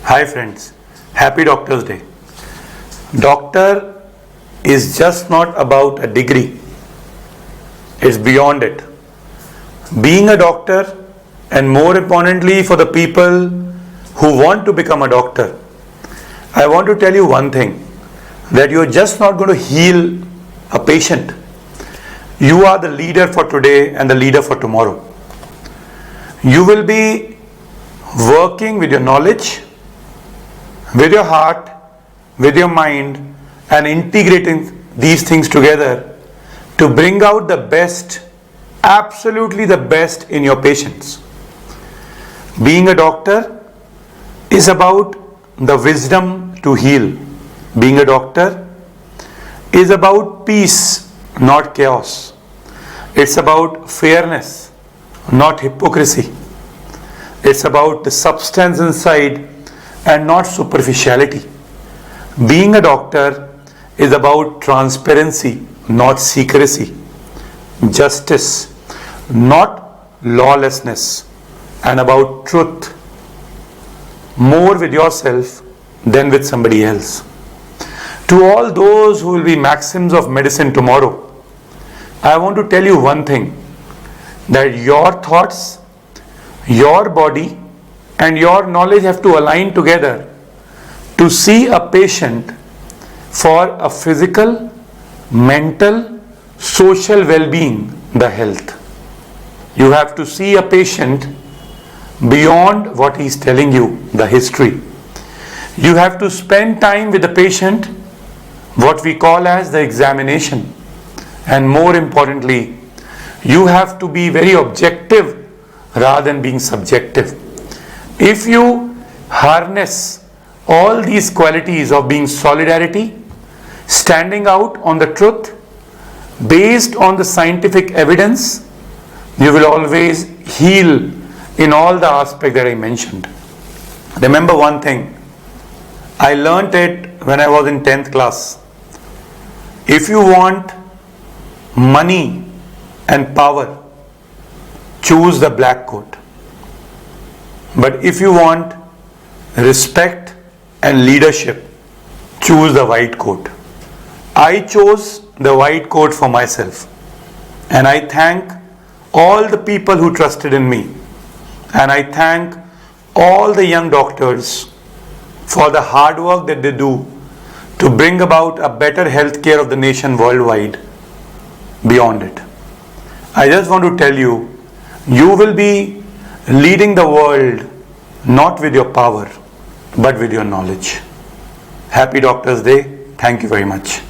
Hi friends, happy Doctor's Day. Doctor is just not about a degree, it's beyond it. Being a doctor, and more importantly for the people who want to become a doctor, I want to tell you one thing, that you're just not going to heal a patient. You are the leader for today and the leader for tomorrow. You will be working with your knowledge, with your heart, with your mind, and integrating these things together to bring out the best, absolutely the best in your patients. Being a doctor is about the wisdom to heal. Being a doctor is about peace, not chaos. It's about fairness, not hypocrisy. It's about the substance inside and not superficiality. Being a doctor is about transparency, not secrecy, justice, not lawlessness, and about truth, more with yourself than with somebody else. To all those who will be maxims of medicine tomorrow, I want to tell you one thing, that your thoughts, your body, and your knowledge have to align together to see a patient for a physical, mental, social well-being, the health. You have to see a patient beyond what he is telling you, the history. You have to spend time with the patient, what we call as the examination. And more importantly, you have to be very objective rather than being subjective. If you harness all these qualities of being solidarity, standing out on the truth, based on the scientific evidence, you will always heal in all the aspects that I mentioned. Remember one thing, I learnt it when I was in 10th class. If you want money and power, choose the black coat. But if you want respect and leadership, choose the white coat. I chose the white coat for myself, and I thank all the people who trusted in me, and I thank all the young doctors for the hard work that they do to bring about a better healthcare of the nation worldwide. Beyond it, I just want to tell you, you will be leading the world not with your power but with your knowledge. Happy Doctor's Day. Thank you very much.